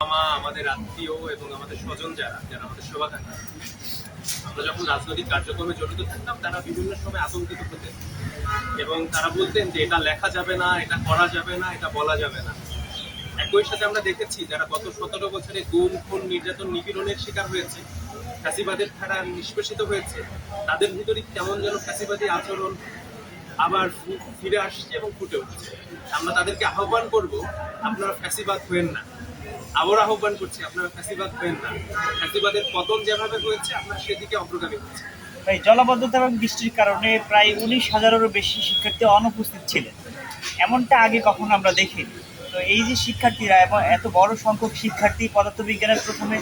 মা, আমাদের আত্মীয় এবং আমাদের স্বজন যারা যারা আমাদের শুভাকাঙ্ক্ষী, আমরা যখন রাজনৈতিক কার্যক্রমে জড়িত থাকতাম তারা বিভিন্ন সময় আতঙ্কিত হতেন এবং তারা বলতেন যে এটা লেখা যাবে না, এটা করা যাবে না, এটা বলা যাবে না। একই সাথে আমরা দেখেছি যারা গত 17 বছরে গুম, খুন, নির্যাতন, নিপীড়নের শিকার হয়েছে, ফ্যাসিবাদের ধারা নিষ্পেষিত হয়েছে, তাদের ভিতরে কেমন যেন ফ্যাসিবাদী আচরণ আবার ফিরে আসছে এবং ফুটে উঠছে। আমরা তাদেরকে আহ্বান করব, আপনারা ফ্যাসিবাদ হবেন না। আবার আহ্বান করছি, আপনারা ফ্যাসিবাদ হবেন না। ফ্যাসিবাদের পতন যেভাবে হয়েছে আপনারা সেদিকে অগ্রগামী হচ্ছে। এই জলাবদ্ধতা এবং বৃষ্টির কারণে প্রায় 19,000-এরও বেশি শিক্ষার্থী অনুপস্থিত ছিলেন, এমনটা আগে কখনো আমরা দেখিনি। তো এই যে শিক্ষার্থীরা এবং এত বড় সংখ্যক শিক্ষার্থী পদার্থবিজ্ঞানের প্রথমে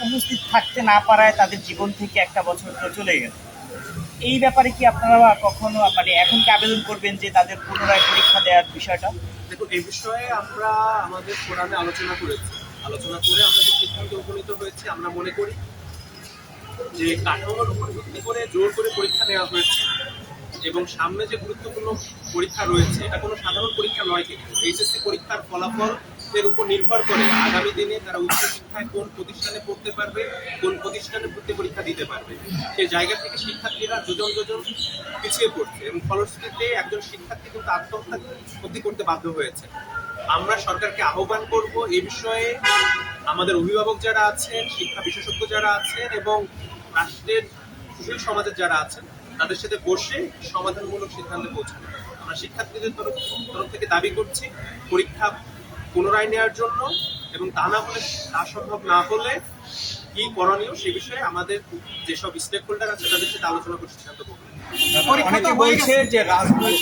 উপস্থিত থাকতে না পারায় তাদের জীবন থেকে একটা বছর তো চলে গেল। এই ব্যাপারে কি আপনারা কখনো মানে এখন কি আবেদন করবেন যে তাদের পুনরায় পরীক্ষা দেওয়ার বিষয়টা? দেখুন, এই বিষয়ে আমরা আমাদের ফোরামে আলোচনা করেছি। আলোচনা করে আমরা যে সিদ্ধান্তে উপনীত হয়েছি, আমরা মনে করি যে কাঠামোর উপর ভিত্তি করে জোর করে পরীক্ষা নেওয়া হয়েছে এবং সামনে যে গুরুত্বপূর্ণ পরীক্ষা রয়েছে এটা কোনো সাধারণ পরীক্ষা নয়। কিন্তু এইচএসসি পরীক্ষার ফলাফল এর উপর নির্ভর করে আগামী দিনে তারা উচ্চশিক্ষায় কোন প্রতিষ্ঠানে পড়তে পারবে, কোন প্রতিষ্ঠানে ভর্তি পরীক্ষা দিতে পারবে। সেই জায়গা থেকে শিক্ষার্থীরা যোজন যোজন পিছিয়ে পড়ছে এবং ফলশ্রুতিতে একজন শিক্ষার্থী কিন্তু আত্মহত্যা করতে বাধ্য হয়েছে। আমরা সরকারকে আহ্বান করব এই বিষয়ে আমাদের অভিভাবক যারা আছেন, শিক্ষা বিশেষজ্ঞ যারা আছেন এবং রাষ্ট্রের সুশীল সমাজের যারা আছেন তাদের সাথে বসে সমাধানমূলক সিদ্ধান্তে পৌঁছানো। আমরা শিক্ষার্থীদের তরফ থেকে দাবি করছি পরীক্ষা পুনরায় নেওয়ার জন্য এবং তা না হলে, তা সম্ভব না হলে কি করণীয় সে বিষয়ে আমাদের যেসব স্টেক হোল্ডার আছে তাদের সাথে আলোচনা করে সিদ্ধান্ত করব। অনেকে বলছে যে রাজনৈতিক